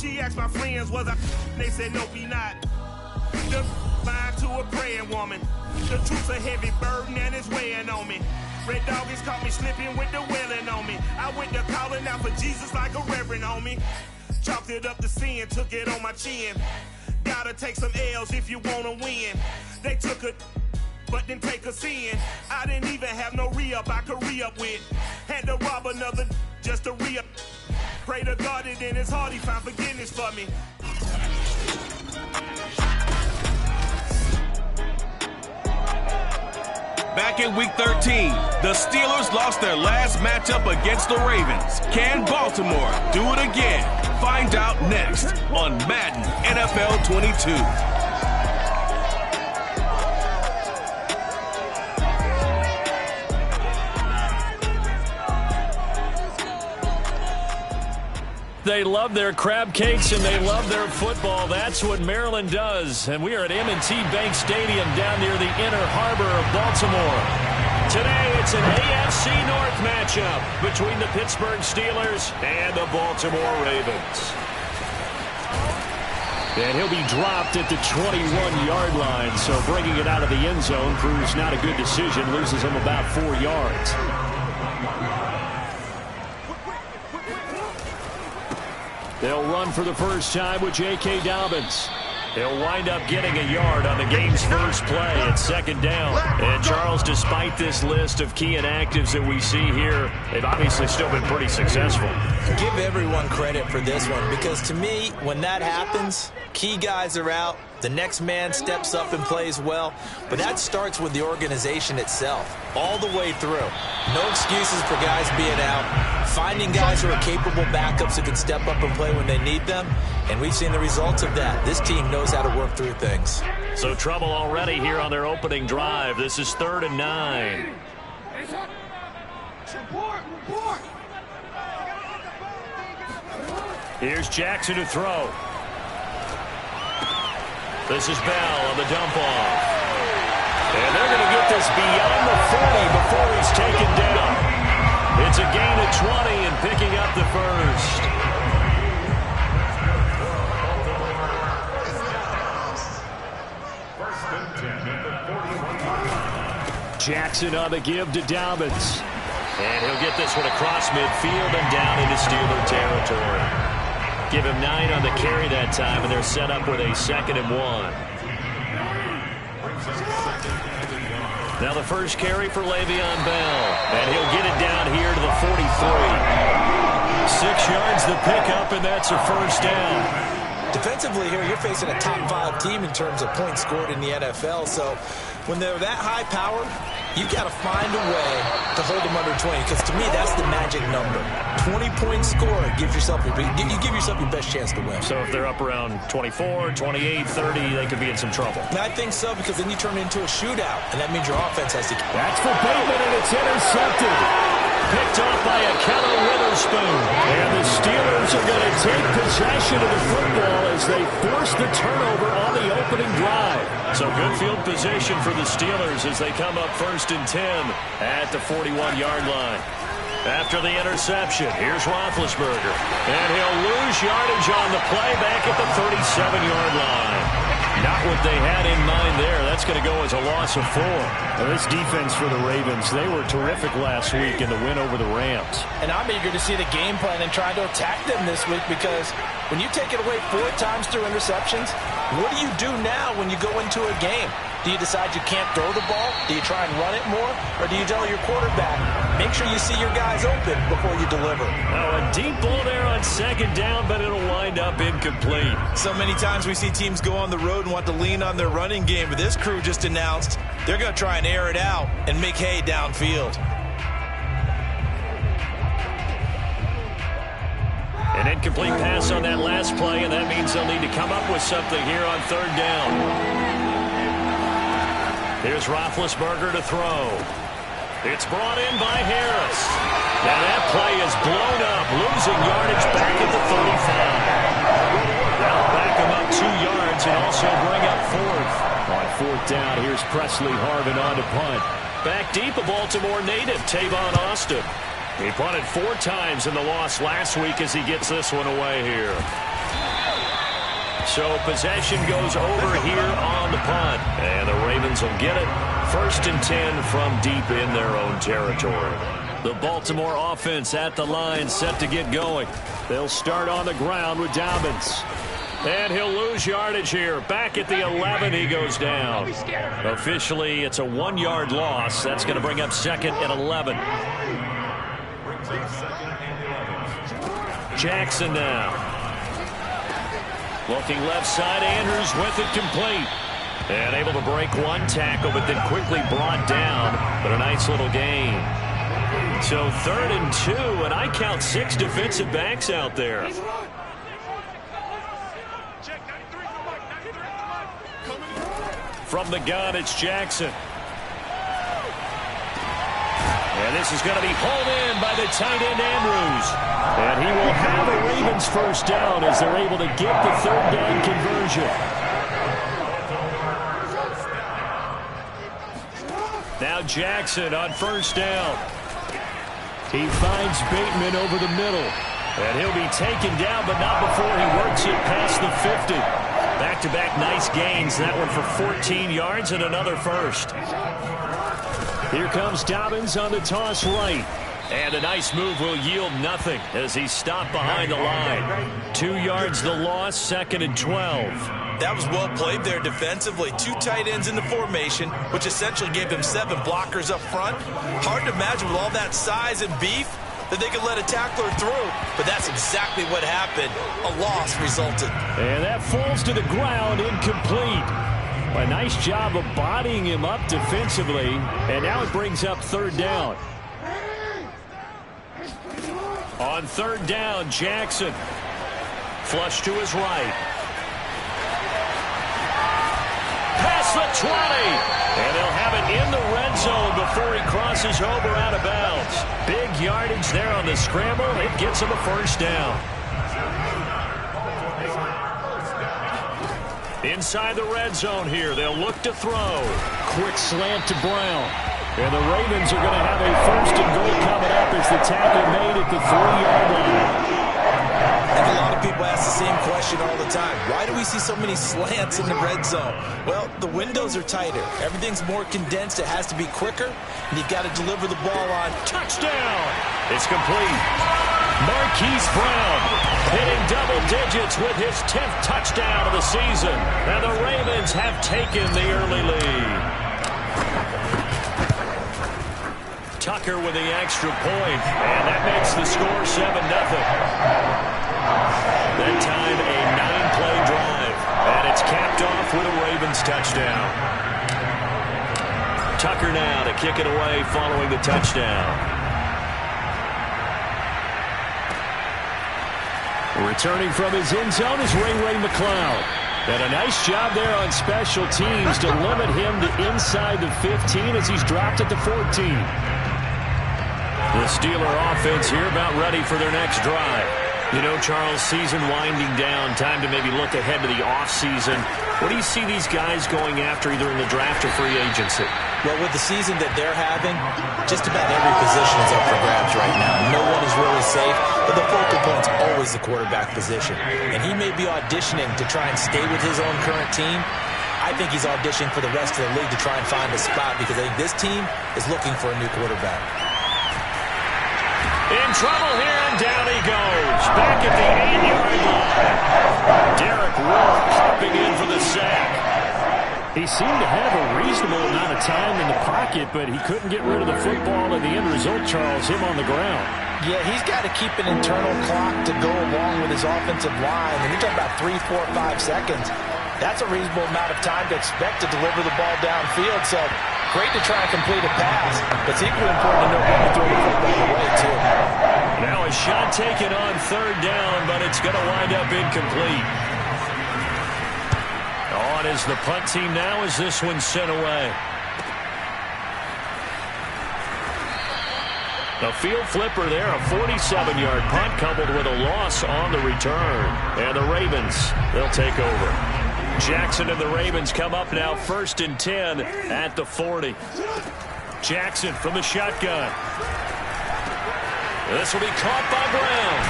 She asked my friends, was I? They said, no, be not. The mind to a praying woman. The truth's a heavy burden and it's weighing on me. Red dog has caught me slipping with the wailing on me. I went to calling out for Jesus like a reverend on me. Chalked it up to sin, took it on my chin. Gotta take some L's if you wanna win. They took a but didn't take a sin. I didn't even have no re-up I could re-up with. Had to rob another just to re-up. Pray to God that in his heart he found forgiveness for me. Back in Week 13, the Steelers lost their last matchup against the Ravens. Can Baltimore do it again? Find out next on Madden NFL 22. They love their crab cakes and they love their football. That's what Maryland does. And we are at M&T Bank Stadium down near the inner harbor of Baltimore. Today it's an AFC North matchup between the Pittsburgh Steelers and the Baltimore Ravens. And he'll be dropped at the 21-yard line. So bringing it out of the end zone proves not a good decision. Loses him about 4 yards. They'll run for the first time with J.K. Dobbins. He'll wind up getting a yard on the game's first play at second down. And Charles, despite this list of key inactives that we see here, they've obviously still been pretty successful. Give everyone credit for this one, because to me, when that happens, key guys are out, the next man steps up and plays well, but that starts with the organization itself, all the way through. No excuses for guys being out, finding guys who are capable backups who can step up and play when they need them, and we've seen the results of that. This team knows how to work through things. So trouble already here on their opening drive. This is 3rd and 9. Here's Jackson to throw. This is Bell on the dump off. And they're going to get this beyond the 40 before he's taken down. It's a gain of 20 and picking up the first. Jackson on the give to Dobbins. And he'll get this one across midfield and down into Steeler territory. Give him 9 on the carry that time, and they're set up with a 2nd and 1. Now the first carry for Le'Veon Bell, and he'll get it down here to the 43. 6 yards the pickup, and that's a first down. Defensively here, you're facing a top 5 team in terms of points scored in the NFL, so when they're that high powered, you've got to find a way to hold them under 20, because to me, that's the magic number. 20-point score, you give yourself your best chance to win. So if they're up around 24, 28, 30, they could be in some trouble. And I think so, because then you turn it into a shootout, and that means your offense has to... That's for Bateman, and it's intercepted. Picked off by a Keller Witherspoon. And the Steelers are going to take possession of the football as they force the turnover on the opening drive. So good field position for the Steelers as they come up 1st and 10 at the 41-yard line. After the interception, here's Roethlisberger. And he'll lose yardage on the play back at the 37-yard line. Not what they had in mind there. That's going to go as a loss of 4. Well, this defense for the Ravens, they were terrific last week in the win over the Rams. And I'm eager to see the game plan and trying to attack them this week, because when you take it away 4 times through interceptions, what do you do now when you go into a game? Do you decide you can't throw the ball? Do you try and run it more? Or do you tell your quarterback, make sure you see your guys open before you deliver? Oh, a deep ball there on 2nd down, but it'll wind up incomplete. So many times we see teams go on the road and want to lean on their running game, but this crew just announced they're going to try and air it out and make hay downfield. An incomplete pass on that last play, and that means they'll need to come up with something here on 3rd down. Here's Roethlisberger to throw. It's brought in by Harris. Now that play is blown up, losing yardage back at the 35. That'll back him up 2 yards and also bring up 4th. On 4th down, here's Presley Harvin on to punt. Back deep, a Baltimore native, Tavon Austin. He punted 4 times in the loss last week as he gets this one away here. So possession goes over here on the punt. And the Ravens will get it. 1st and 10 from deep in their own territory. The Baltimore offense at the line, set to get going. They'll start on the ground with Dobbins. And he'll lose yardage here. Back at the 11, he goes down. Officially, it's a 1-yard loss. That's going to bring up 2nd and 11. Jackson now. Looking left side, Andrews with it complete. And able to break one tackle, but then quickly brought down. But a nice little gain. So 3rd and 2, and I count 6 defensive backs out there. From the gun, it's Jackson. And this is going to be hauled in by the tight end, Andrews. And he will have a Ravens 1st down as they're able to get the 3rd down conversion. Now Jackson on 1st down. He finds Bateman over the middle. And he'll be taken down, but not before he works it past the 50. Back-to-back nice gains. That one for 14 yards and another 1st. Here comes Dobbins on the toss right. And a nice move will yield nothing as he's stopped behind the line. 2 yards the loss, 2nd and 12. That was well played there defensively. 2 tight ends in the formation, which essentially gave him 7 blockers up front. Hard to imagine with all that size and beef that they could let a tackler through, but that's exactly what happened. A loss resulted. And that falls to the ground, incomplete. A nice job of bodying him up defensively, and now it brings up 3rd down. On 3rd down, Jackson. Flush to his right. Past the 20. And they'll have it in the red zone before he crosses over out of bounds. Big yardage there on the scramble. It gets him a 1st down. Inside the red zone here, they'll look to throw. Quick slant to Brown. And the Ravens are going to have a 1st and goal coming up as the tackle made at the 3-yard line. I think a lot of people ask the same question all the time. Why do we see so many slants in the red zone? Well, the windows are tighter. Everything's more condensed. It has to be quicker, and you've got to deliver the ball on. Touchdown! It's complete. Marquise Brown hitting double digits with his 10th touchdown of the season. And the Ravens have taken the early lead. Tucker with the extra point, and that makes the score 7-0. That time a 9-play drive, and it's capped off with a Ravens touchdown. Tucker now to kick it away following the touchdown. Returning from his end zone is Ray McLeod. And a nice job there on special teams to limit him to inside the 15 as he's dropped at the 14. The Steeler offense here about ready for their next drive. You know, Charles, season winding down, time to maybe look ahead to the offseason. What do you see these guys going after either in the draft or free agency? Well, with the season that they're having, just about every position is up for grabs right now. No one is really safe, but the focal point's always the quarterback position. And he may be auditioning to try and stay with his own current team. I think he's auditioning for the rest of the league to try and find a spot because I think this team is looking for a new quarterback. In trouble here, and down he goes. Back at the 8-yard line. Derek Rowe popping in for the sack. He seemed to have a reasonable amount of time in the pocket, but he couldn't get rid of the football, and the end result, Charles, him on the ground. Yeah, he's got to keep an internal clock to go along with his offensive line. And you're talking about 3, 4, 5 seconds. That's a reasonable amount of time to expect to deliver the ball downfield. So great to try and complete a pass, but it's equally important to know when to throw the football away, too. Now a shot taken on 3rd down, but it's going to wind up incomplete. On is the punt team now as this one's sent away. A field flipper there, a 47-yard punt coupled with a loss on the return. And the Ravens, they'll take over. Jackson and the Ravens come up now 1st and 10 at the 40. Jackson from the shotgun. This will be caught by Brown.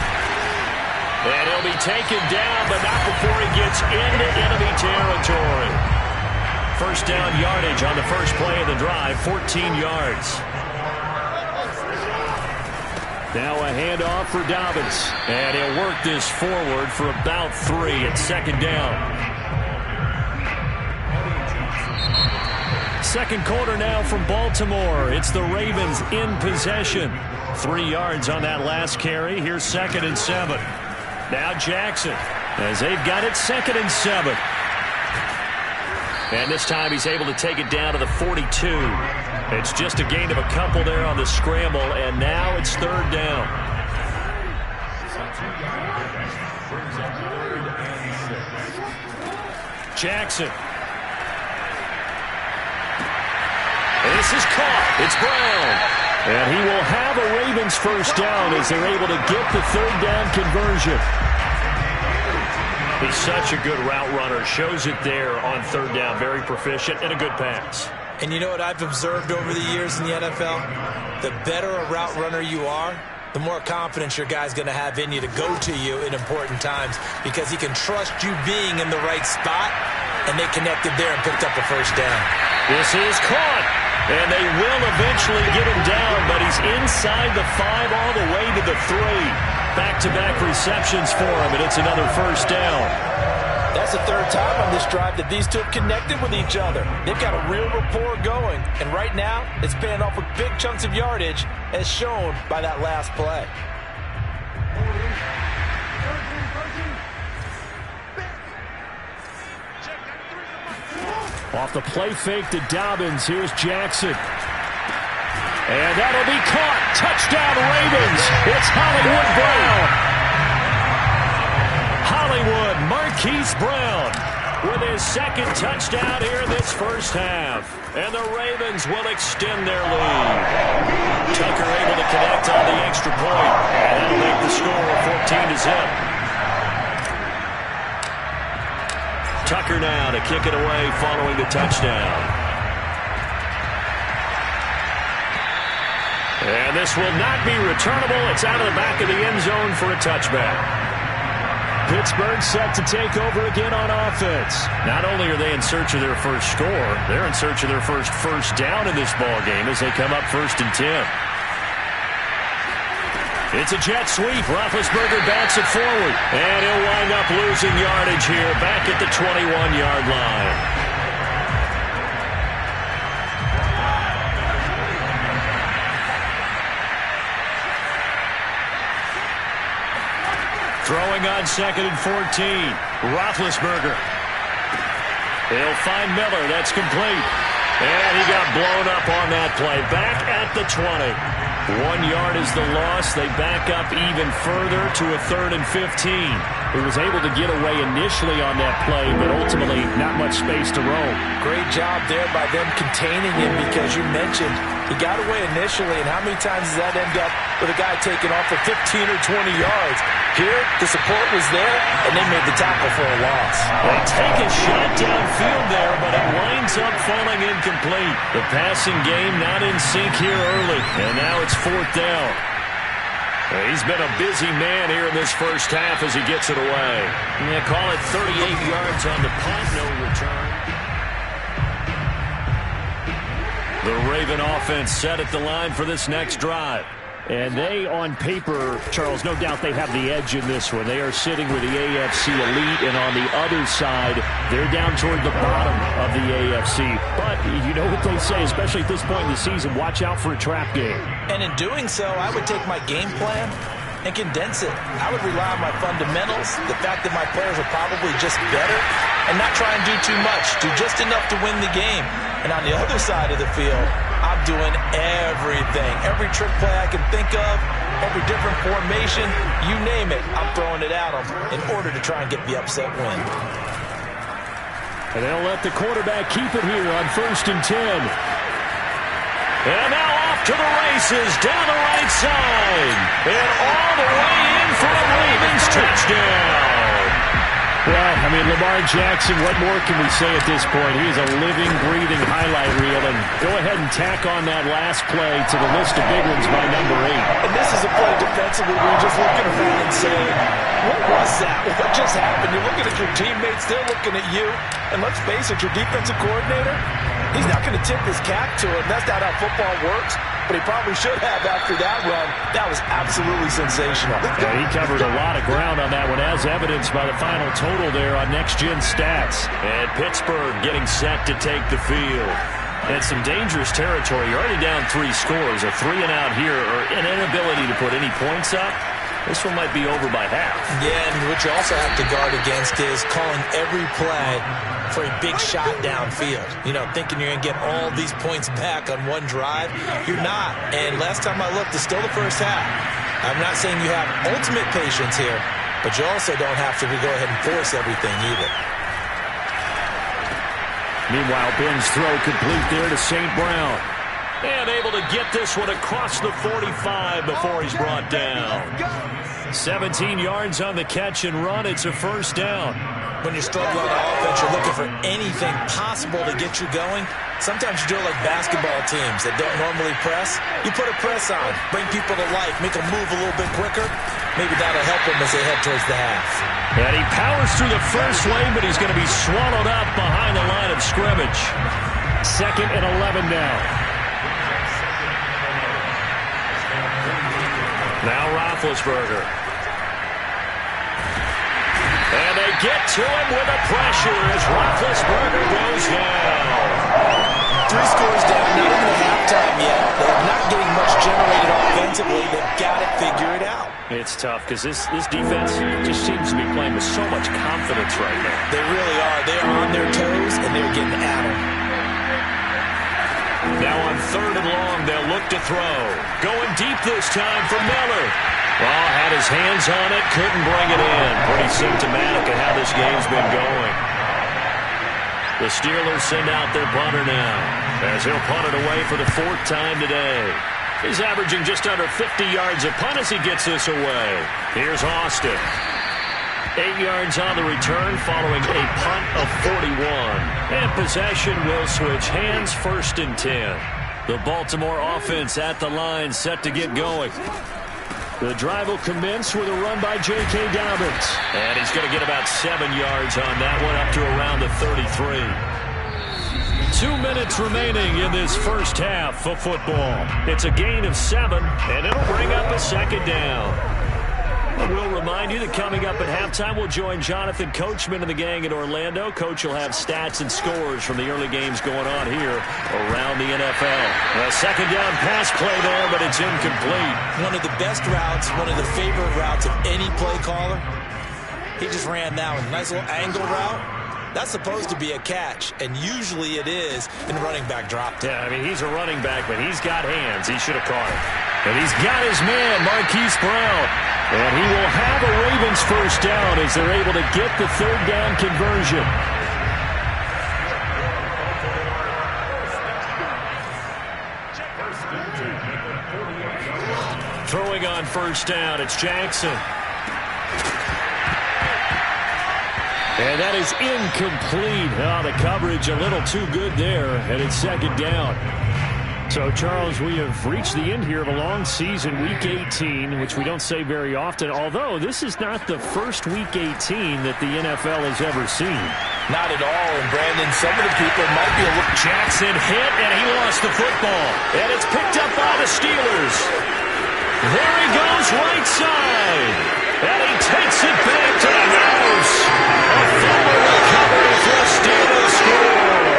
And he'll be taken down, but not before he gets into enemy territory. First down yardage on the first play of the drive, 14 yards. Now a handoff for Dobbins. And he'll work this forward for about 3 at second down. Second quarter now from Baltimore. It's the Ravens in possession. 3 yards on that last carry. Here's 2nd and 7. Now Jackson, as they've got it 2nd and 7. And this time he's able to take it down to the 42. It's just a gain of a couple there on the scramble, and now it's 3rd down. Jackson. This is caught. It's Brown. And he will have a Ravens first down as they're able to get the 3rd down conversion. He's such a good route runner. Shows it there on 3rd down. Very proficient and a good pass. And you know what I've observed over the years in the NFL? The better a route runner you are, the more confidence your guy's going to have in you to go to you in important times because he can trust you being in the right spot, and they connected there and picked up a first down. This is caught, and they will eventually get him down, but he's inside the 5 all the way to the 3. Back-to-back receptions for him, and it's another first down. That's the 3rd time on this drive that these two have connected with each other. They've got a real rapport going, and right now it's paying off with big chunks of yardage as shown by that last play. Off the play fake to Dobbins. Here's Jackson. And that'll be caught. Touchdown Ravens. It's Hollywood Brown. Hollywood Marquise Brown with his 2nd touchdown here this first half. And the Ravens will extend their lead. Tucker able to connect on the extra point. And that'll make the score 14-0. Tucker now to kick it away following the touchdown. And this will not be returnable. It's out of the back of the end zone for a touchback. Pittsburgh set to take over again on offense. Not only are they in search of their first score, they're in search of their first down in this ball game as they come up 1st and 10. It's a jet sweep. Roethlisberger bats it forward. And he'll wind up losing yardage here back at the 21-yard line. Throwing on 2nd and 14. Roethlisberger. He'll find Miller. That's complete. And he got blown up on that play. Back at the 20. 1 yard is the loss. They back up even further to a 3rd and 15. He was able to get away initially on that play, but ultimately not much space to roam. Great job there by them containing him because you mentioned he got away initially, and how many times does that end up with a guy taking off for 15 or 20 yards? Here, the support was there, and they made the tackle for a loss. They take a shot downfield there, but it winds up falling incomplete. The passing game not in sync here early, and now it's 4th down. He's been a busy man here in this first half as he gets it away. Yeah, call it 38 yards on the punt, no return. The Raven offense set at the line for this next drive. And they, on paper, Charles, no doubt they have the edge in this one. They are sitting with the AFC elite, and on the other side, they're down toward the bottom of the AFC. But you know what they say, especially at this point in the season, watch out for a trap game. And in doing so, I would take my game plan and condense it. I would rely on my fundamentals, the fact that my players are probably just better, and not try and do too much, do just enough to win the game. And on the other side of the field, I'm doing everything. Every trick play I can think of, every different formation, you name it, I'm throwing it at them in order to try and get the upset win. And they'll let the quarterback keep it here on 1st and 10. And now off to the races, down the right side. And all the way in for a Ravens touchdown. Well, I mean, Lamar Jackson, what more can we say at this point? He is a living, breathing highlight reel. And go ahead and tack on that last play to the list of big ones by number 8. And this is a play defensively where you're just looking around and saying, what was that? What just happened? You're looking at your teammates, they're looking at you. And let's face it, your defensive coordinator, he's not going to tip his cap to it. That's not how football works. But he probably should have after that run. That was absolutely sensational. Yeah, he covered a lot of ground on that one, as evidenced by the final total there on Next Gen Stats. And Pittsburgh getting set to take the field. And some dangerous territory. You're already down 3 scores. A 3-and-out here, or an inability to put any points up. This one might be over by half. Yeah, and what you also have to guard against is calling every play for a big shot downfield. You know, thinking you're going to get all these points back on one drive. You're not. And last time I looked, it's still the first half. I'm not saying you have ultimate patience here, but you also don't have to go ahead and force everything either. Meanwhile, Ben's throw complete there to St. Brown. And able to get this one across the 45 before he's brought down. 17 yards on the catch and run. It's a first down. When you're struggling on offense, you're looking for anything possible to get you going. Sometimes you do it like basketball teams that don't normally press. You put a press on, bring people to life, make them move a little bit quicker. Maybe that'll help them as they head towards the half. And he powers through the first lane, but he's going to be swallowed up behind the line of scrimmage. 2nd and 11 now. Now Roethlisberger. And they get to him with a pressure as Roethlisberger goes down. 3 scores down, not even at halftime yet. They're not getting much generated offensively. They've got to figure it out. It's tough because this defense just seems to be playing with so much confidence right now. They really are. They are on their toes, and they're getting at them. Now on 3rd and long, they'll look to throw. Going deep this time for Miller. Well, had his hands on it, couldn't bring it in. Pretty symptomatic of how this game's been going. The Steelers send out their punter now, as he'll punt it away for the 4th time today. He's averaging just under 50 yards a punt as he gets this away. Here's Austin. 8 yards on the return following a punt of 41. And possession will switch hands, 1st and 10. The Baltimore offense at the line, set to get going. The drive will commence with a run by J.K. Dobbins. And he's going to get about 7 yards on that one, up to around the 33. 2 minutes remaining in this first half of football. It's a gain of 7, and it'll bring up a 2nd down. We'll remind you that coming up at halftime, we'll join Jonathan Coachman and the gang in Orlando. Coach will have stats and scores from the early games going on here around the NFL. A 2nd down pass play there, but it's incomplete. One of the best routes, one of the favorite routes of any play caller. He just ran that one. Nice little angle route. That's supposed to be a catch, and usually it is in running back drop. Yeah, I mean, he's a running back, but he's got hands. He should have caught it. And he's got his man, Marquise Brown. And he will have a Ravens first down as they're able to get the 3rd down conversion. Throwing on first down, it's Jackson. And that is incomplete. Oh, the coverage a little too good there, and it's 2nd down. So, Charles, we have reached the end here of a long season, Week 18, which we don't say very often, although this is not the first Week 18 that the NFL has ever seen. Not at all, and Brandon, some of the people might be a little... Jackson hit, and he lost the football. And it's picked up by the Steelers. There he goes, right side. And he takes it back to the house. A fumble recovery for a Steelers score.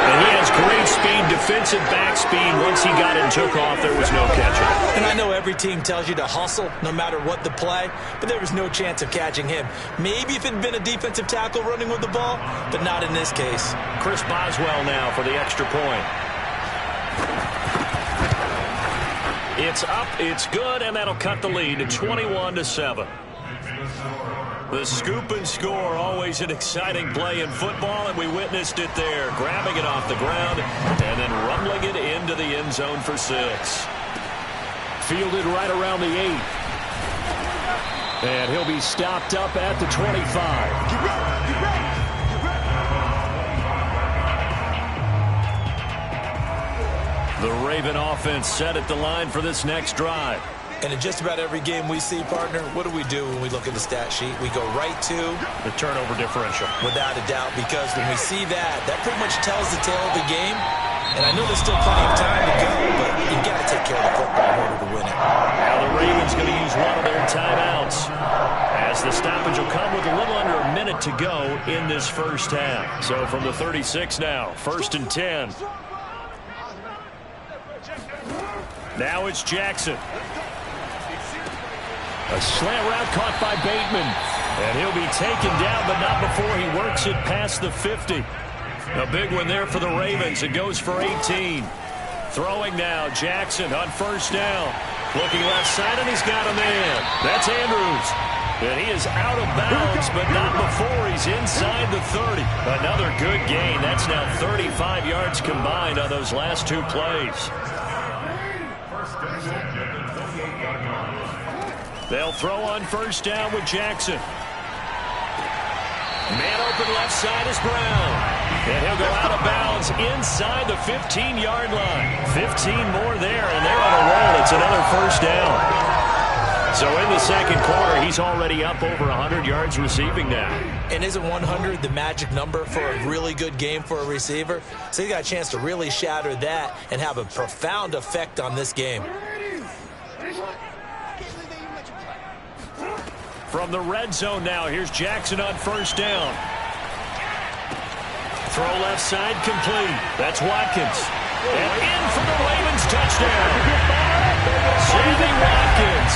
And he has great speed, defensive back speed. Once he got it and took off, there was no catching. And I know every team tells you to hustle no matter what the play, but there was no chance of catching him. Maybe if it had been a defensive tackle running with the ball, but not in this case. Chris Boswell now for the extra point. It's up, it's good, and that'll cut the lead to 21-7. The scoop and score, always an exciting play in football, and we witnessed it there, grabbing it off the ground and then rumbling it into the end zone for 6. Fielded right around the 8. And he'll be stopped up at the 25. The Raven offense set at the line for this next drive. And in just about every game we see, partner, what do when we look at the stat sheet? We go right to the turnover differential. Without a doubt, because when we see that pretty much tells the tale of the game. And I know there's still plenty of time to go, but you've got to take care of the football in order to win it. Now the Ravens going to use one of their timeouts, as the stoppage will come with a little under a minute to go in this first half. So from the 36 now, 1st and 10. Now it's Jackson. A slant route caught by Bateman. And he'll be taken down, but not before he works it past the 50. A big one there for the Ravens. It goes for 18. Throwing now, Jackson on 1st down. Looking left side, and he's got a man. That's Andrews. And he is out of bounds, but not before he's inside the 30. Another good gain. That's now 35 yards combined on those last 2 plays. They'll throw on 1st down with Jackson. Man open left side is Brown. And he'll go out of bounds inside the 15-yard line. 15 more there, and they're on a roll. It's another 1st down. So in the second quarter, he's already up over 100 yards receiving now. And isn't 100 the magic number for a really good game for a receiver? So he got a chance to really shatter that and have a profound effect on this game. From the red zone now, here's Jackson on 1st down. Throw left side complete. That's Watkins. And in for the Ravens touchdown. Sammy Watkins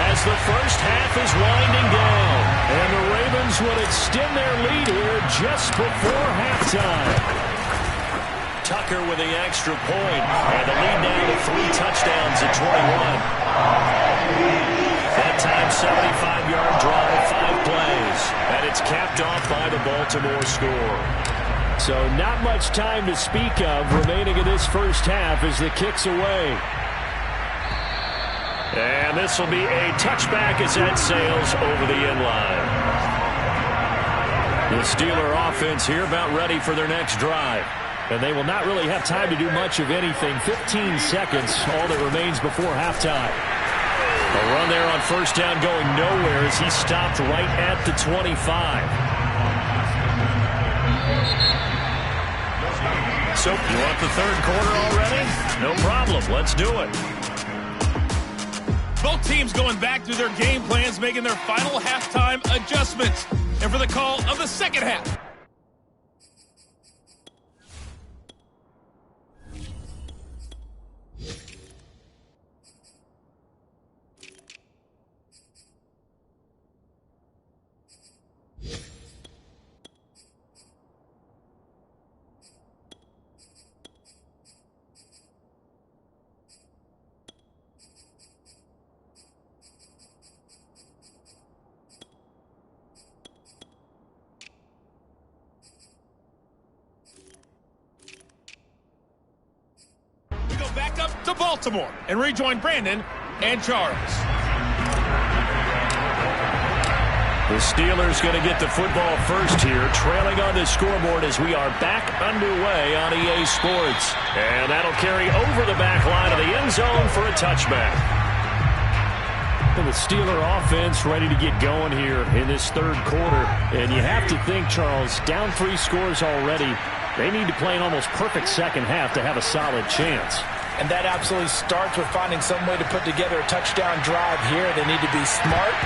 as the first half is winding down. And the Ravens would extend their lead here just before halftime. Tucker with the extra point. And the lead now to 3 touchdowns at 21. That time, 75-yard drive, 5 plays. And it's capped off by the Baltimore score. So not much time to speak of remaining in this first half as the kick's away. And this will be a touchback as that sails over the end line. The Steeler offense here about ready for their next drive. And they will not really have time to do much of anything. 15 seconds, all that remains before halftime. A run there on 1st down going nowhere as he stopped right at the 25. So, you want the third quarter already? No problem. Let's do it. Both teams going back through their game plans, making their final halftime adjustments. And for the call of the second half. Back up to Baltimore and rejoin Brandon and Charles. The Steelers going to get the football first here, trailing on the scoreboard as we are back underway on EA Sports. And that'll carry over the back line of the end zone for a touchback. And the Steeler offense ready to get going here in this third quarter. And you have to think, Charles, down 3 scores already. They need to play an almost perfect second half to have a solid chance. And that absolutely starts with finding some way to put together a touchdown drive here. They need to be smart,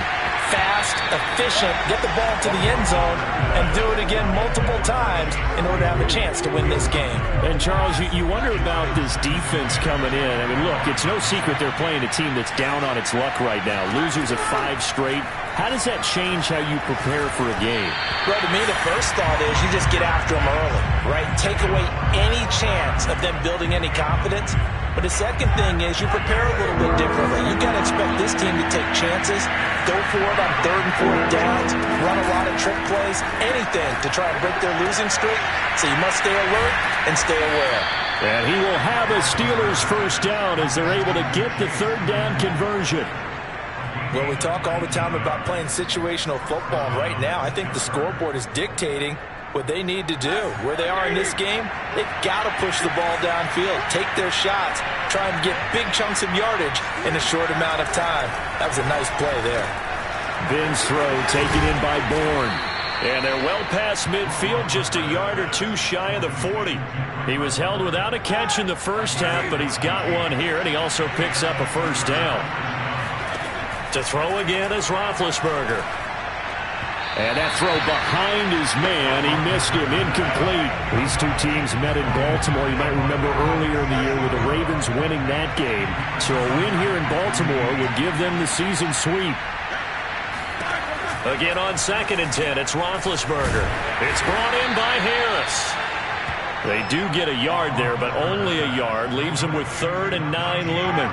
fast, efficient, get the ball to the end zone, and do it again multiple times in order to have a chance to win this game. And, Charles, you wonder about this defense coming in. I mean, look, it's no secret they're playing a team that's down on its luck right now. Losers of 5 straight. How does that change how you prepare for a game? Well, to me, the first thought is you just get after them early, right? Take away any chance of them building any confidence. But the second thing is you prepare a little bit differently. You got to expect this team to take chances, go for it on 3rd and 4th downs, run a lot of trick plays, anything to try and break their losing streak. So you must stay alert and stay aware. And he will have a Steelers first down as they're able to get the 3rd down conversion. Well, we talk all the time about playing situational football. Right now, I think the scoreboard is dictating what they need to do. Where they are in this game, they've got to push the ball downfield, take their shots, try and get big chunks of yardage in a short amount of time. That was a nice play there. Ben's throw taken in by Bourne. And they're well past midfield, just a yard or two shy of the 40. He was held without a catch in the first half, but he's got one here, and he also picks up a first down. To throw again is Roethlisberger. And that throw behind his man, he missed him, incomplete. These two teams met in Baltimore. You might remember earlier in the year with the Ravens winning that game. So a win here in Baltimore would give them the season sweep. Again on 2nd and 10, it's Roethlisberger. It's brought in by Harris. They do get a yard there, but only a yard. Leaves them with 3rd and 9 looming.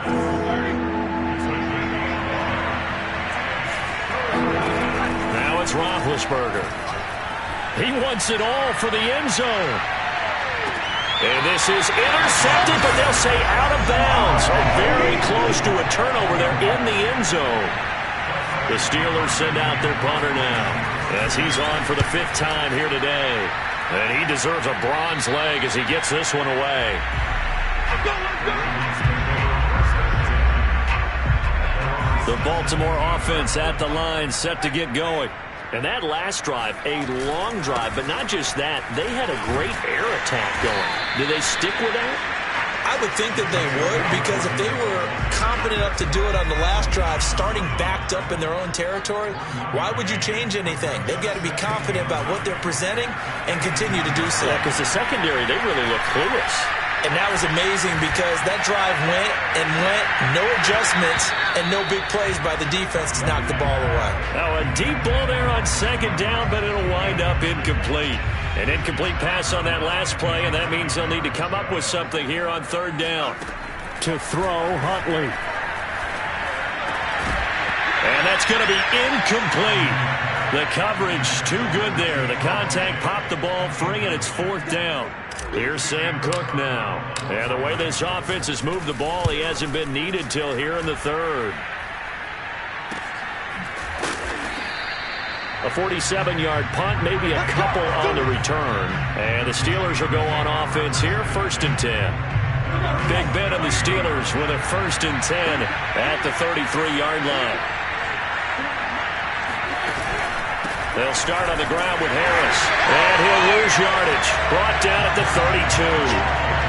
Now it's Roethlisberger. He wants it all for the end zone. And this is intercepted, but they'll say out of bounds. Very close to a turnover there in the end zone. The Steelers send out their punter now as he's on for the 5th time here today. And he deserves a bronze leg as he gets this one away. The Baltimore offense at the line set to get going. And that last drive, a long drive, but not just that. They had a great air attack going. Do they stick with that? I would think that they would, because if they were confident enough to do it on the last drive, starting backed up in their own territory, why would you change anything? They've got to be confident about what they're presenting and continue to do so. Yeah, because the secondary, they really look clueless. And that was amazing because that drive went and went, no adjustments, and no big plays by the defense to knock the ball away. Now a deep ball there on 2nd down, but it'll wind up incomplete. An incomplete pass on that last play, and that means they'll need to come up with something here on 3rd down. To throw, Huntley. And that's going to be incomplete. The coverage too good there. The contact popped the ball free, and it's 4th down. Here's Sam Cook now. And the way this offense has moved the ball, he hasn't been needed till here in the 3rd. A 47-yard punt, maybe a couple on the return. And the Steelers will go on offense here, 1st and 10. Big Ben and the Steelers with a 1st and 10 at the 33-yard line. They'll start on the ground with Harris. And he'll lose yardage. Brought down at the 32.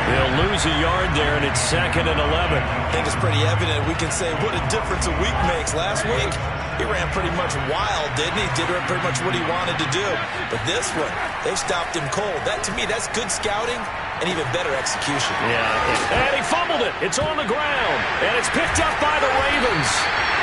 They'll lose a yard there, and it's 2nd and 11. I think it's pretty evident. We can say what a difference a week makes. Last week, he ran pretty much wild, didn't he? Did pretty much what he wanted to do. But this one, they stopped him cold. That, to me, that's good scouting and even better execution. Yeah, and he fumbled it. It's on the ground, and it's picked up by the Ravens.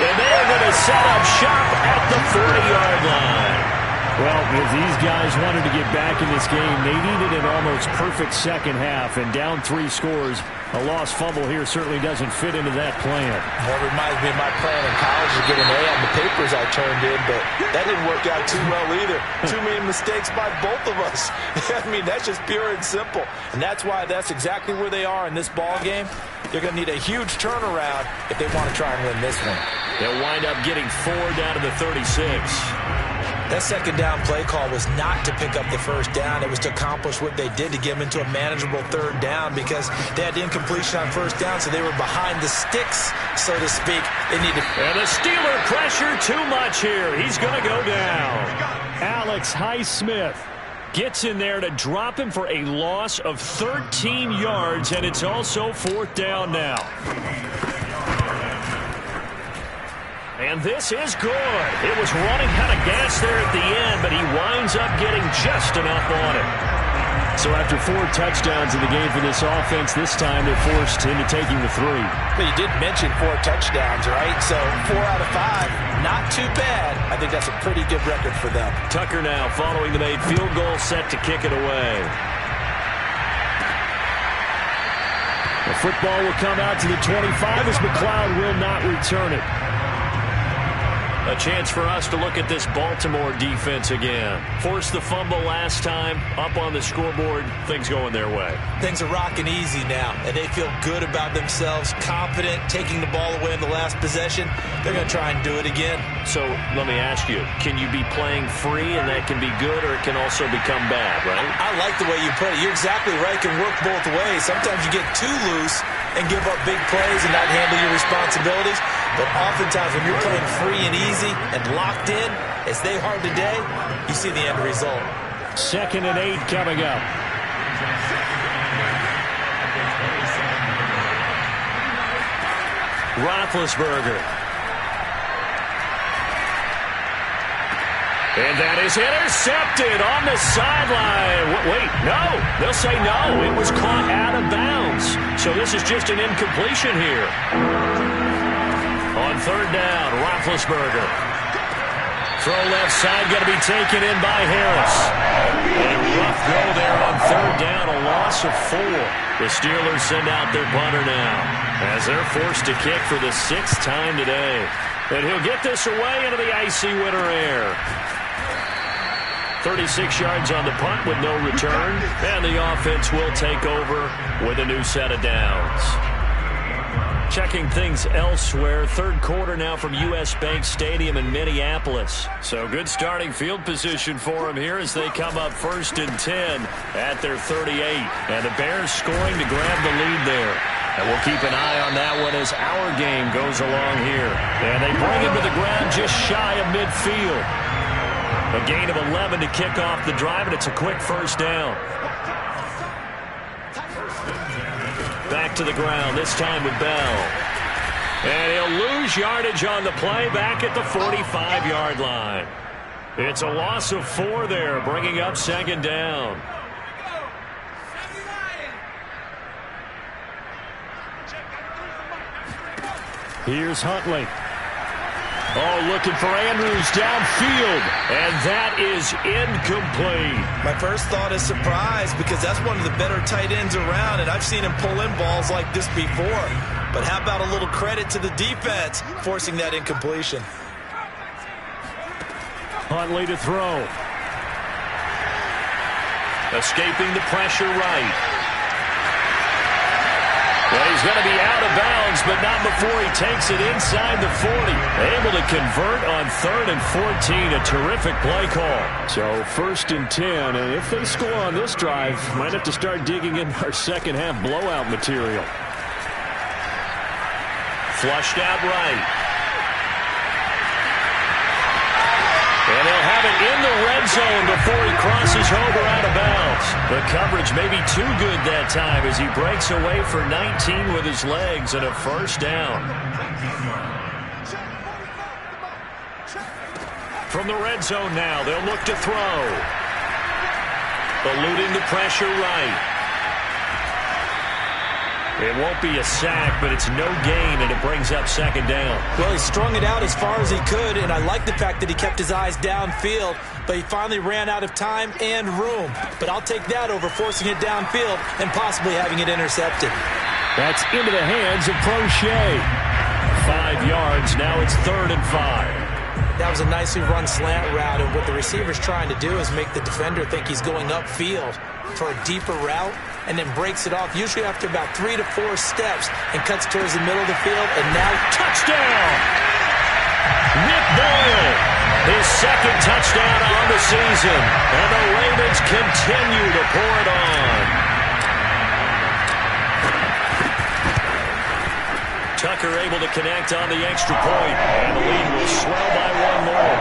And they're going to set up shop at the 40-yard line. Well, if these guys wanted to get back in this game, they needed an almost perfect second half, and down 3 scores. A lost fumble here certainly doesn't fit into that plan. That reminds me of my plan in college to get an A on the papers I turned in, but that didn't work out too well either. Too many mistakes by both of us. I mean, that's just pure and simple. And that's why that's exactly where they are in this ball game. They're going to need a huge turnaround if they want to try and win this one. They'll wind up getting 4 down to the 36. That 2nd down play call was not to pick up the 1st down. It was to accomplish what they did to get them into a manageable 3rd down because they had incompletion on 1st down, so they were behind the sticks, so to speak. They needed. And the Steeler pressure too much here. He's going to go down. Alex Highsmith gets in there to drop him for a loss of 13 yards, and it's also 4th down now. And this is good. It was running out of gas there at the end, but he winds up getting just enough on it. So after 4 touchdowns in the game for this offense, this time they're forced into taking the 3. But you did mention 4 touchdowns, right? So 4 out of 5, not too bad. I think that's a pretty good record for them. Tucker now following the made field goal, set to kick it away. The football will come out to the 25 as McLeod will not return it. A chance for us to look at this Baltimore defense again. Forced the fumble last time, up on the scoreboard, things going their way. Things are rocking easy now, and they feel good about themselves, confident, taking the ball away in the last possession. They're going to try and do it again. So let me ask you, can you be playing free and that can be good, or it can also become bad, right? I like the way you put it. You're exactly right. It can work both ways. Sometimes you get too loose and give up big plays and not handle your responsibilities. But oftentimes when you're playing free and easy and locked in, as they are today, you see the end result. 2nd and 8 coming up. Roethlisberger. And that is intercepted on the sideline. Wait, no. They'll say no. It was caught out of bounds. So this is just an incompletion here. On 3rd down, Roethlisberger. Throw left side, going to be taken in by Harris. And a rough go there on 3rd down, a loss of 4. The Steelers send out their punter now, as they're forced to kick for the 6th time today. And he'll get this away into the icy winter air. 36 yards on the punt with no return. And the offense will take over with a new set of downs. Checking things elsewhere. 3rd quarter now from U.S. Bank Stadium in Minneapolis. So good starting field position for them here as they come up 1st and 10 at their 38. And the Bears scoring to grab the lead there. And we'll keep an eye on that one as our game goes along here. And they bring him to the ground just shy of midfield. A gain of 11 to kick off the drive, and it's a quick 1st down. Back to the ground, this time with Bell. And he'll lose yardage on the play back at the 45-yard line. It's a loss of 4 there, bringing up 2nd down. Here's Huntley. Oh, looking for Andrews downfield, and that is incomplete. My first thought is surprise, because that's one of the better tight ends around, and I've seen him pull in balls like this before. But how about a little credit to the defense forcing that incompletion? Huntley to throw. Escaping the pressure right. Well, he's going to be out of bounds, but not before he takes it inside the 40. Able to convert on 3rd and 14. A terrific play call. So 1st and 10, and if they score on this drive, might have to start digging in our second half blowout material. Flushed out right. And they'll have it in the red zone before he crosses over out of bounds. The coverage may be too good that time as he breaks away for 19 with his legs and a 1st down. From the red zone now, they'll look to throw. Eluding the pressure right. It won't be a sack, but it's no gain, and it brings up 2nd down. Well, he strung it out as far as he could, and I like the fact that he kept his eyes downfield, but he finally ran out of time and room. But I'll take that over forcing it downfield and possibly having it intercepted. That's into the hands of Prochet. 5 yards, now it's 3rd and 5. That was a nicely run slant route, and what the receiver's trying to do is make the defender think he's going upfield for a deeper route, and then breaks it off, usually after about 3 to 4 steps, and cuts towards the middle of the field, and now touchdown! Nick Boyle, his 2nd touchdown on the season, and the Ravens continue to pour it on. Tucker able to connect on the extra point, and the lead will swell by 1 more.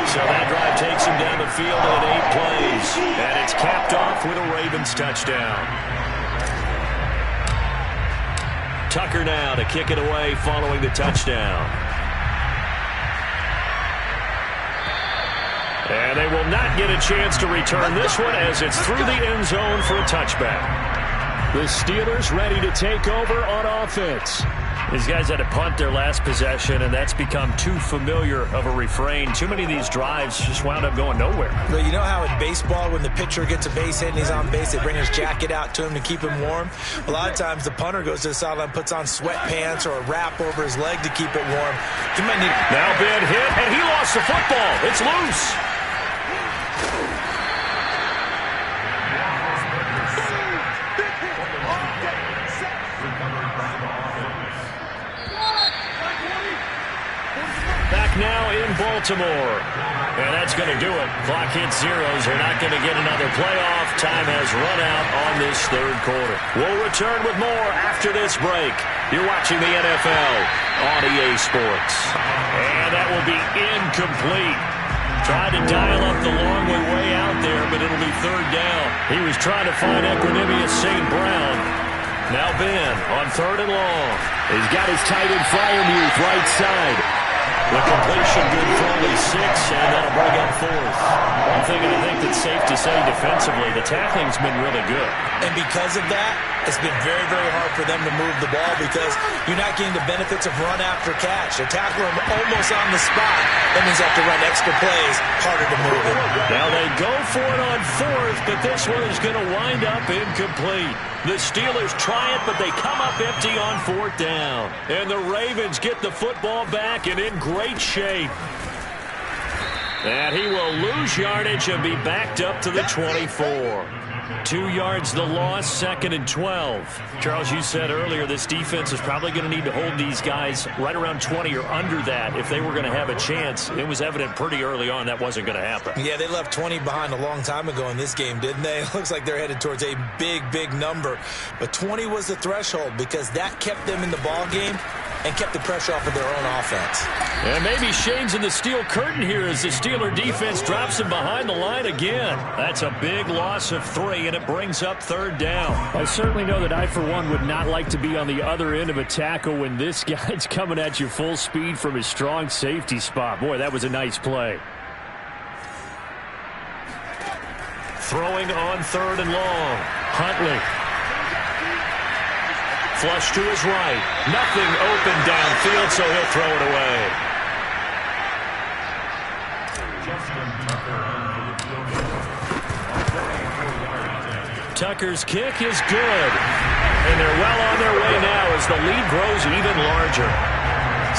So that drive takes him down the field in 8 plays. And it's capped off with a Ravens touchdown. Tucker now to kick it away following the touchdown. And they will not get a chance to return this one as it's through the end zone for a touchback. The Steelers ready to take over on offense. These guys had to punt their last possession, and that's become too familiar of a refrain. Too many of these drives just wound up going nowhere. But you know how in baseball, when the pitcher gets a base hit and he's on base, they bring his jacket out to him to keep him warm? A lot of times the punter goes to the sideline, puts on sweatpants or a wrap over his leg to keep it warm. He might need... Now Ben hit, and he lost the football. It's loose. Now in Baltimore. And that's going to do it. Clock hits zeros. They're not going to get another playoff. Time has run out on this third quarter. We'll return with more after this break. You're watching the NFL on EA Sports. And that will be incomplete. Tried to dial up the long way out there, but it'll be third down. He was trying to find Equanimous St. Brown. Now Ben on third and long. He's got his tight end Fryermuth right side. The completion good for only 6, and that'll bring up fourth. One thing I think that's safe to say defensively, the tackling's been really good. And because of that, it's been very, very hard for them to move the ball because you're not getting the benefits of run after catch. They're tackling them almost on the spot. That means they have to run extra plays, harder to move it. Now they go for it on fourth, but this one is going to wind up incomplete. The Steelers try it, but they come up empty on fourth down. And the Ravens get the football back and in great shape. And he will lose yardage and be backed up to the 24. 2 yards the loss, 2nd and 12. Charles, you said earlier this defense is probably going to need to hold these guys right around 20 or under that if they were going to have a chance. It was evident pretty early on that wasn't going to happen. Yeah, they left 20 behind a long time ago in this game, didn't they? It looks like they're headed towards a big, big number. But 20 was the threshold because that kept them in the ball game and kept the pressure off of their own offense. And maybe shades in the steel curtain here as the Steeler defense drops him behind the line again. That's a big loss of 3, and it brings up third down. I certainly know that I, for one, would not like to be on the other end of a tackle when this guy's coming at you full speed from his strong safety spot. Boy, that was a nice play. Throwing on third and long. Huntley. Flush to his right. Nothing open downfield, so he'll throw it away. Tucker's kick is good. And they're well on their way now as the lead grows even larger.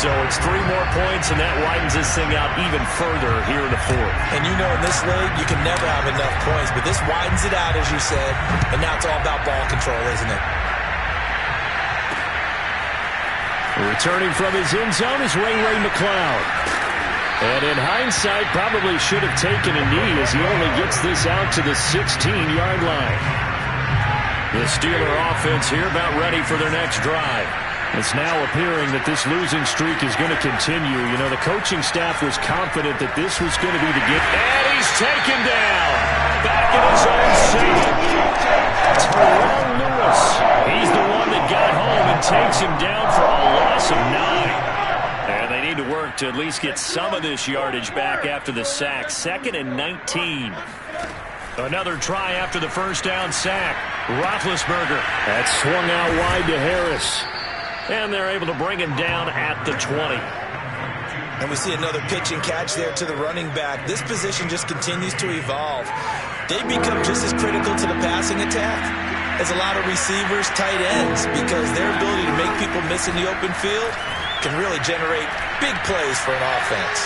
So it's 3 more points, and that widens this thing out even further here in the fourth. And you know in this league, you can never have enough points, but this widens it out, as you said, and now it's all about ball control, isn't it? Returning from his end zone is Ray McCloud. And in hindsight, probably should have taken a knee as he only gets this out to the 16-yard line. The Steeler offense here about ready for their next drive. It's now appearing that this losing streak is going to continue. You know, the coaching staff was confident that this was going to be the game. And he's taken down. Back in his own seat. Terrell Lewis. He's the one that got home and takes him down for a loss of 9. And they need to work to at least get some of this yardage back after the sack. 2nd and 19. Another try after the first down sack. Roethlisberger. That swung out wide to Harris. And they're able to bring him down at the 20. And we see another pitch and catch there to the running back. This position just continues to evolve. They become just as critical to the passing attack as a lot of receivers, tight ends, because their ability to make people miss in the open field can really generate big plays for an offense.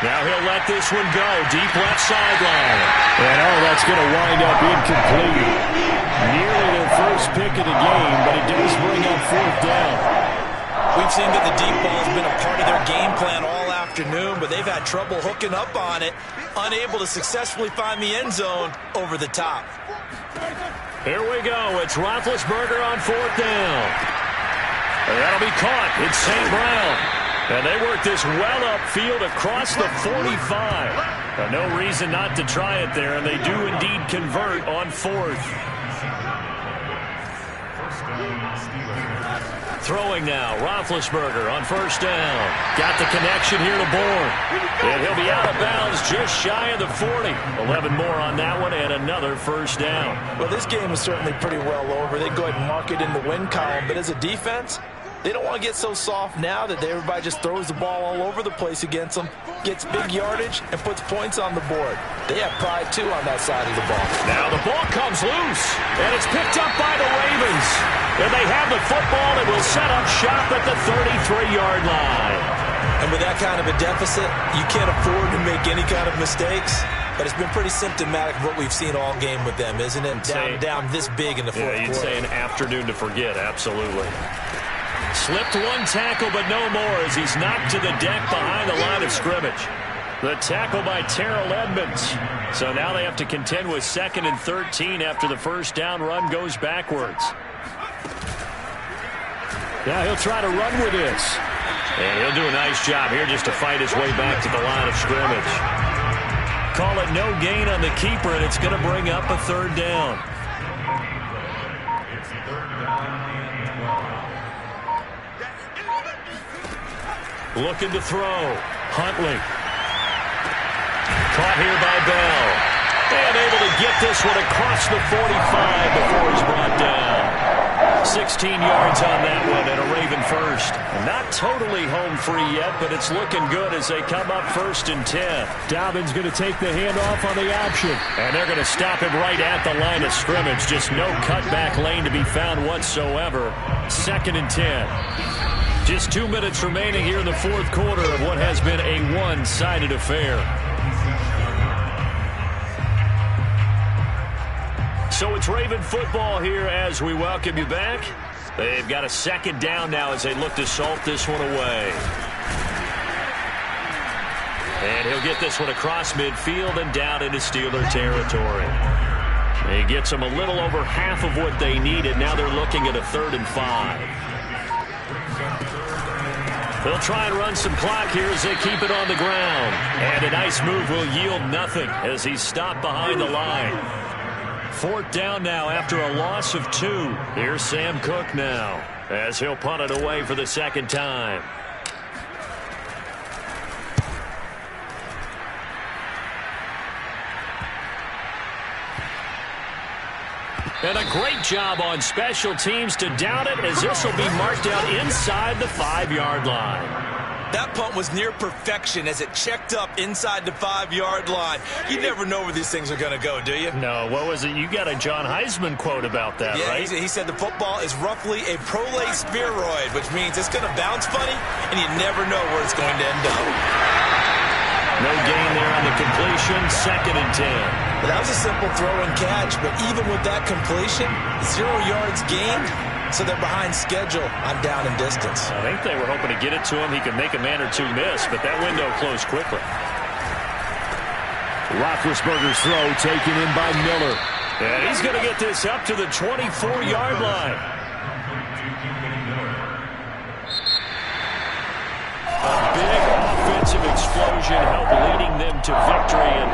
Now he'll let this one go. Deep left sideline. And that's going to wind up incomplete. Nearly their first pick of the game, but it does bring up fourth down. We've seen that the deep ball has been a part of their game plan all afternoon, but they've had trouble hooking up on it, unable to successfully find the end zone over the top. Here we go. It's Roethlisberger on fourth down. And that'll be caught. It's St. Brown. And they work this well upfield across the 45. No reason not to try it there, and they do indeed convert on fourth. throwing now. Roethlisberger on first down. Got the connection here to Bourne. And he'll be out of bounds just shy of the 40. 11 more on that one and another first down. Well, this game is certainly pretty well over. They go ahead and mark it in the win column. But as a defense, they don't want to get so soft now that everybody just throws the ball all over the place against them, gets big yardage, and puts points on the board. They have pride, too, on that side of the ball. Now the ball comes loose, and it's picked up by the Ravens. And they have the football and will set up shop at the 33-yard line. And with that kind of a deficit, you can't afford to make any kind of mistakes. But it's been pretty symptomatic of what we've seen all game with them, isn't it? Down this big in the fourth quarter. You'd say an afternoon to forget, absolutely. Slipped one tackle, but no more as he's knocked to the deck behind the line of scrimmage. The tackle by Terrell Edmonds. So now they have to contend with 2nd and 13 after the first down run goes backwards. Now he'll try to run with this. And he'll do a nice job here just to fight his way back to the line of scrimmage. Call it no gain on the keeper, and it's going to bring up a 3rd down. Looking to throw. Huntley. Caught here by Bell. And able to get this one across the 45 before he's brought down. 16 yards on that one and a Raven first. Not totally home free yet, but it's looking good as they come up 1st and 10. Dobbins going to take the handoff on the option. And they're going to stop him right at the line of scrimmage. Just no cutback lane to be found whatsoever. 2nd and 10. Just 2 minutes remaining here in the fourth quarter of what has been a one-sided affair. So it's Raven football here as we welcome you back. They've got a 2nd down now as they look to salt this one away. And he'll get this one across midfield and down into Steeler territory. He gets them a little over half of what they needed. Now they're looking at a 3rd and 5. They'll try and run some clock here as they keep it on the ground. And a nice move will yield nothing as he's stopped behind the line. 4th down now after a loss of 2. Here's Sam Cook now as he'll punt it away for the 2nd time. And a great job on special teams to down it as this will be marked out inside the 5-yard line. That punt was near perfection as it checked up inside the 5-yard line. You never know where these things are going to go, do you? No, what was it? You got a John Heisman quote about that, right? He said the football is roughly a prolate spheroid, which means it's going to bounce funny, and you never know where it's going to end up. No gain there on the completion, 2nd and 10. Well, that was a simple throw and catch, but even with that completion, 0 yards gained, so they're behind schedule on down and distance. I think they were hoping to get it to him. He could make a man or two miss, but that window closed quickly. Roethlisberger's throw taken in by Miller. And he's going to get this up to the 24-yard line. A big offensive explosion helped leading them to victory. And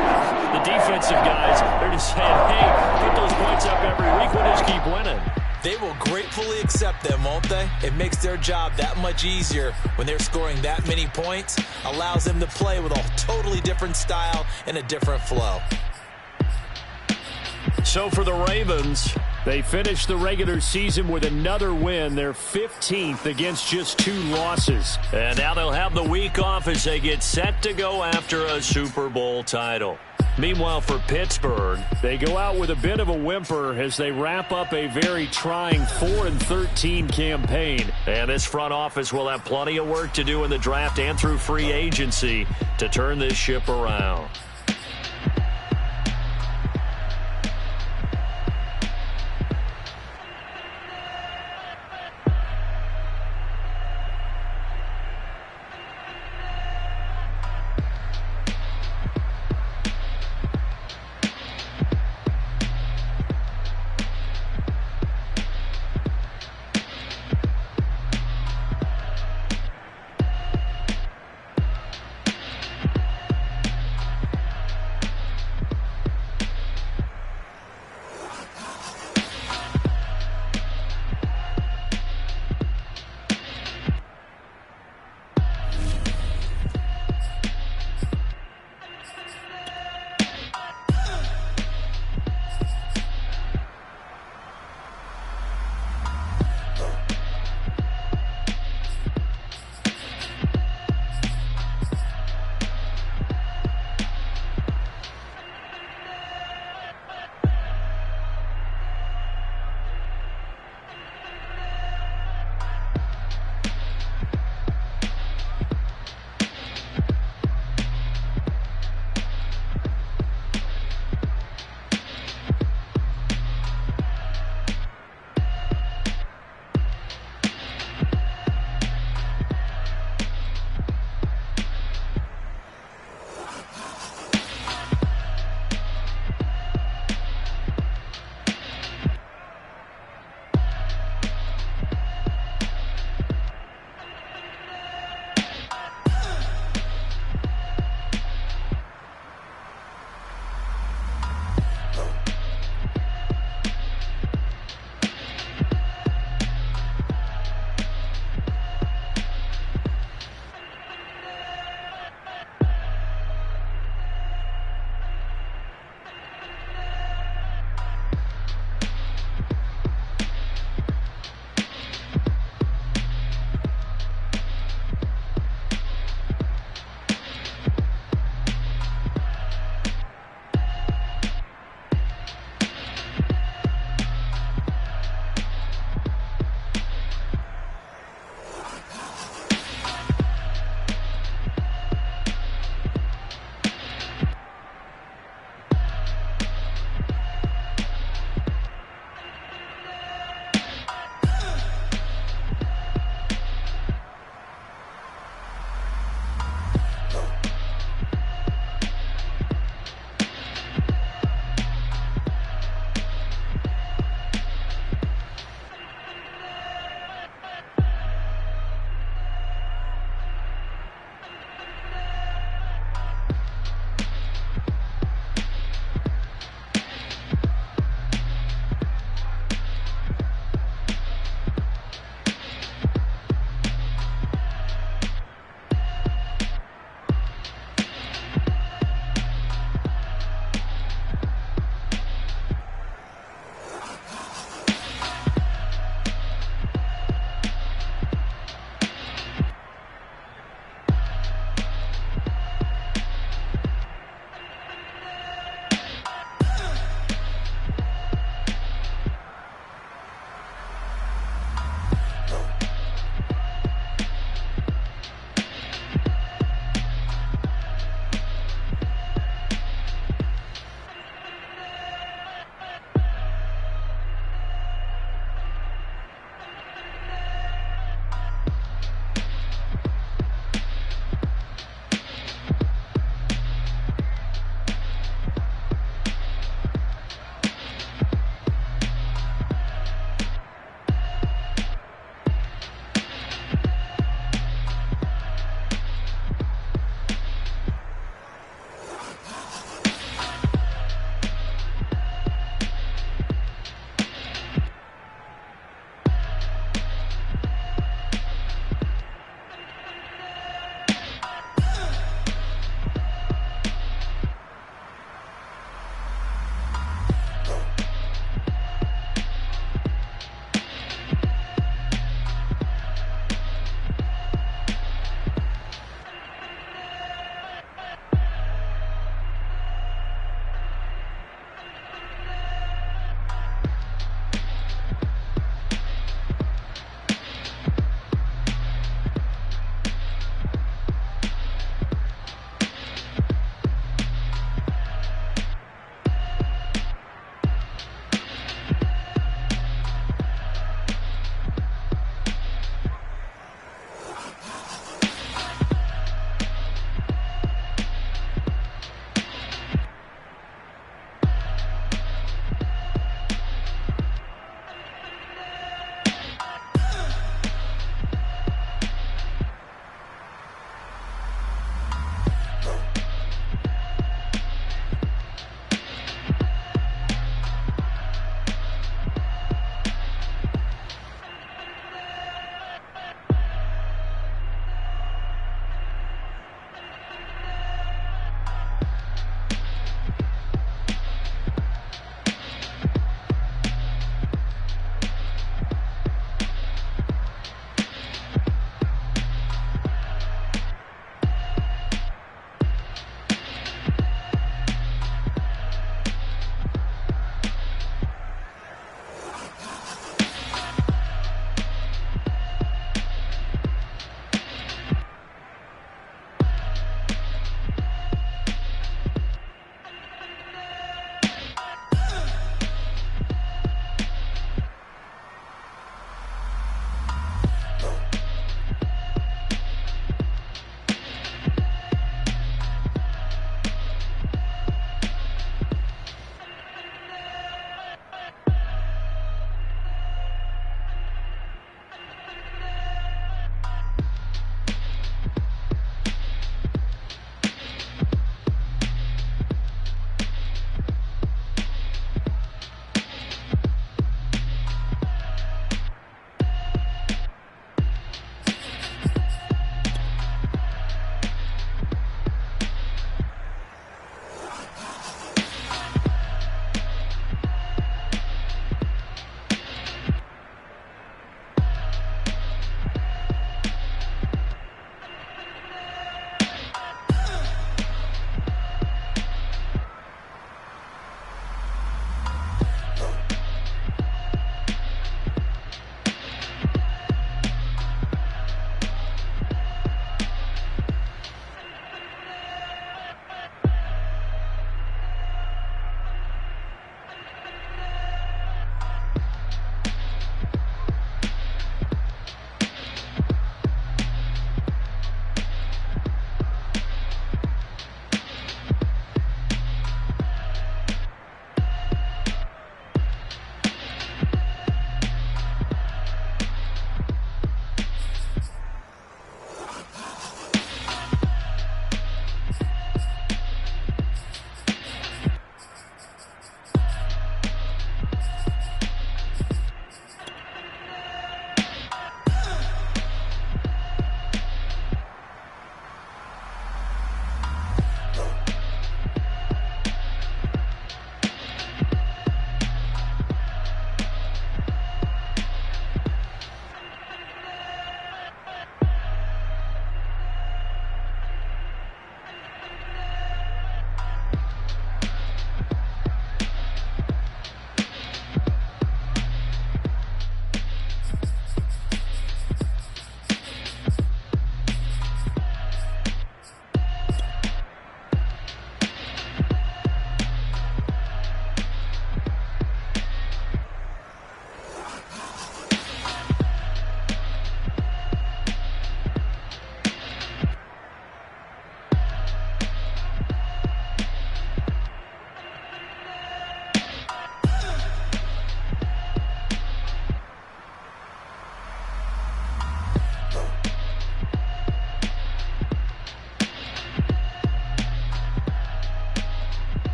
the defensive guys, they're just saying, hey, put those points up every week. We'll just keep winning. They will gratefully accept them, won't they? It makes their job that much easier when they're scoring that many points. Allows them to play with a totally different style and a different flow. So for the Ravens, they finished the regular season with another win. They're 15th against just 2 losses. And now they'll have the week off as they get set to go after a Super Bowl title. Meanwhile, for Pittsburgh, they go out with a bit of a whimper as they wrap up a very trying 4-13 campaign. And this front office will have plenty of work to do in the draft and through free agency to turn this ship around.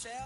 shell.